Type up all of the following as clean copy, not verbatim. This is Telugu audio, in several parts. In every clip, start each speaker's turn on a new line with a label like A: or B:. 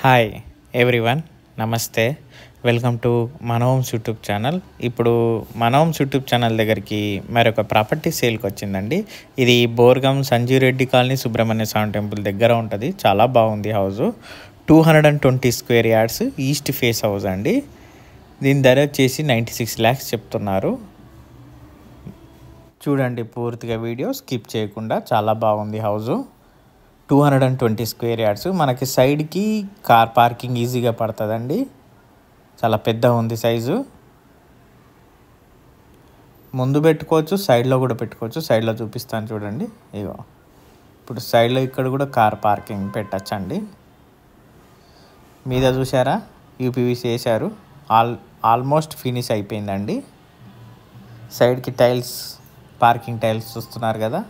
A: హాయ్ ఎవ్రీవన్, నమస్తే. వెల్కమ్ టు మన హోమ్స్ యూట్యూబ్ ఛానల్. ఇప్పుడు మన హోమ్స్ యూట్యూబ్ ఛానల్ దగ్గరికి మరొక ప్రాపర్టీ సేల్కి వచ్చిందండి. ఇది బోర్గం సంజీవ్ రెడ్డి కాలనీ సుబ్రహ్మణ్య స్వామి టెంపుల్ దగ్గర ఉంటుంది. చాలా బాగుంది house. 220 square yards east face house అండి. దీని ధర వచ్చేసి 96 lakhs చెప్తున్నారు. చూడండి పూర్తిగా వీడియో స్కిప్ చేయకుండా. చాలా బాగుంది హౌజు. 220 square yards. మనకి సైడ్కి కార్ పార్కింగ్ ఈజీగా పడుతుందండి. చాలా పెద్ద ఉంది సైజు. ముందు పెట్టుకోవచ్చు, సైడ్లో కూడా పెట్టుకోవచ్చు. సైడ్లో చూపిస్తాను చూడండి. ఇగో ఇప్పుడు సైడ్లో ఇక్కడ కూడా కార్ పార్కింగ్ పెట్టచ్చండి. మీద చూసారా, యూపీవీసీ వేశారు. ఆల్మోస్ట్ ఫినిష్ అయిపోయిందండి. సైడ్కి టైల్స్, పార్కింగ్ టైల్స్ చూస్తున్నారు కదా.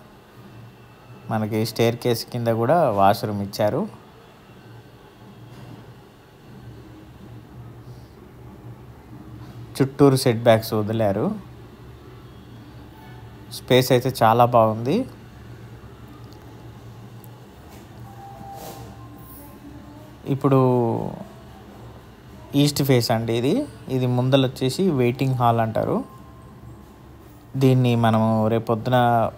A: మనకి స్టేర్ కేస్ కింద కూడా వాష్రూమ్ ఇచ్చారు. చుట్టూరు సెట్ బ్యాక్స్ వదిలారు. స్పేస్ అయితే చాలా బాగుంది. ఇప్పుడు ఈస్ట్ ఫేస్ అండి ఇది ముందల వచ్చేసి వెయిటింగ్ హాల్ అంటారు. దీన్ని మనము రేపొద్దున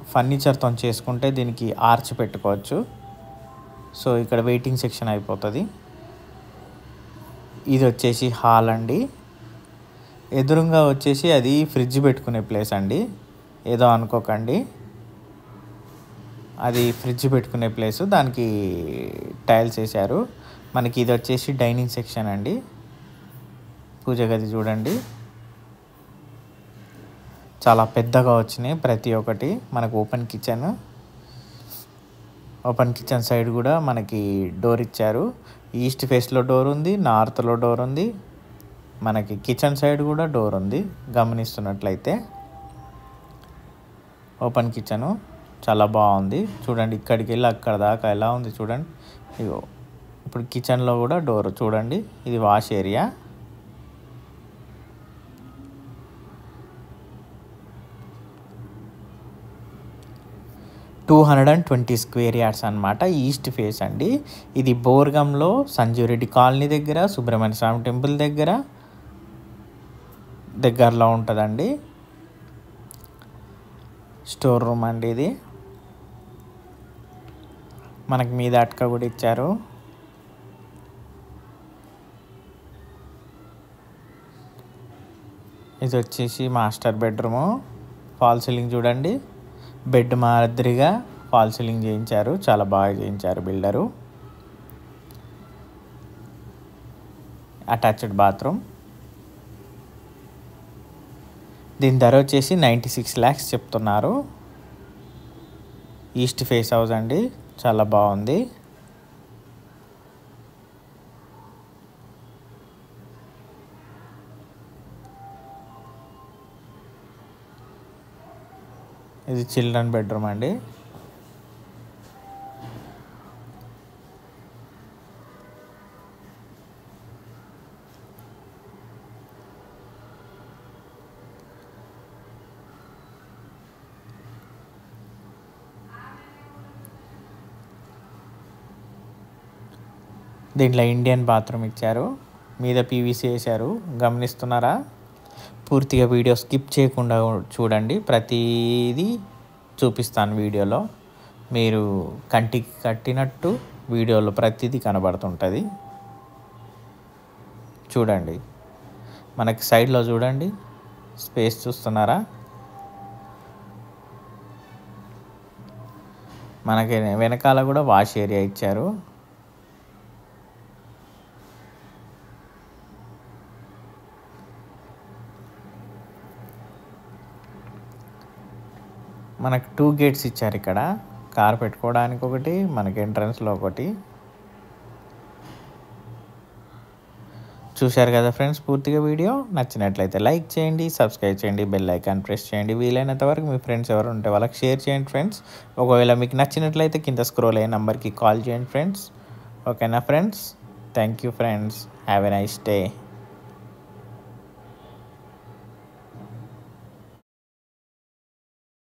A: ఫర్నిచర్తో చేసుకుంటే దీనికి ఆర్చ్ పెట్టుకోవచ్చు. సో ఇక్కడ వెయిటింగ్ సెక్షన్ అయిపోతుంది. ఇది వచ్చేసి హాల్ అండి. ఎదురుగా వచ్చేసి అది ఫ్రిడ్జ్ పెట్టుకునే ప్లేస్ అండి. ఏదో అనుకోకండి, అది ఫ్రిడ్జ్ పెట్టుకునే ప్లేస్. దానికి టైల్స్ వేశారు. మనకి ఇది వచ్చేసి డైనింగ్ సెక్షన్ అండి. పూజ గది చూడండి, చాలా పెద్దగా వచ్చినాయి ప్రతి ఒక్కటి. మనకు ఓపెన్ కిచెన్ సైడ్ కూడా మనకి డోర్ ఇచ్చారు. ఈస్ట్ ఫేస్లో డోర్ ఉంది, నార్త్లో డోర్ ఉంది. మనకి కిచెన్ సైడ్ కూడా డోర్ ఉంది. గమనిస్తున్నట్లయితే ఓపెన్ కిచెను చాలా బాగుంది. చూడండి, ఇక్కడికి వెళ్ళి అక్కడ దాకా ఎలా ఉంది చూడండి. ఇగో ఇప్పుడు కిచెన్లో కూడా డోర్ చూడండి. ఇది wash area. Two 220 square yards అనమాట. ఈస్ట్ ఫేస్ అండి. ఇది బోర్గంలో సంజీవ్ రెడ్డి కాలనీ దగ్గర, సుబ్రహ్మణ్య స్వామి టెంపుల్ దగ్గరలో ఉంటుందండి. స్టోర్ రూమ్ అండి ఇది. మనకి మీద అటక కూడా ఇచ్చారు. ఇది వచ్చేసి మాస్టర్ బెడ్రూము. ఫాల్ సీలింగ్ చూడండి. బెడ్ మాదిరిగా ఫాల్ సీలింగ్ చేయించారు. చాలా బాగా చేయించారు బిల్డరు. Attached bathroom. దీని ధర వచ్చేసి 96 lakhs చెప్తున్నారు. ఈస్ట్ ఫేస్ హౌస్ అండి. చాలా బాగుంది. ఇది చిల్డ్రన్ బెడ్రూమ్ అండి. దీంట్లో ఇండియన్ బాత్రూమ్ ఇచ్చారు. మీద పీవీసీ వేశారు. గమనిస్తున్నారా? పూర్తిగా వీడియో స్కిప్ చేయకుండా చూడండి. ప్రతిదీ చూపిస్తాను వీడియోలో. మీరు కంటికి కట్టినట్టు వీడియోలో ప్రతిదీ కనబడుతుంటుంది. చూడండి, మనకి సైడ్లో చూడండి స్పేస్ చూస్తున్నారా? మనకి వెనకాల కూడా వాష్ ఏరియా ఇచ్చారు. మనకు 2 gates ఇచ్చారు ఇక్కడ. కార్ పెట్టుకోవడానికి ఒకటి, మనకి ఎంట్రన్స్లో ఒకటి. చూశారు కదా ఫ్రెండ్స్ పూర్తిగా వీడియో. నచ్చినట్లయితే లైక్ చేయండి, సబ్స్క్రైబ్ చేయండి, బెల్ ఐకాన్ ప్రెస్ చేయండి. వీలైనంత వరకు మీ ఫ్రెండ్స్ ఎవరు ఉంటే వాళ్ళకి షేర్ చేయండి ఫ్రెండ్స్. ఒకవేళ మీకు నచ్చినట్లయితే కింద స్క్రోల్ అయ్యే నెంబర్కి కాల్ చేయండి ఫ్రెండ్స్. ఓకేనా friends? Thank you friends. Have a nice day.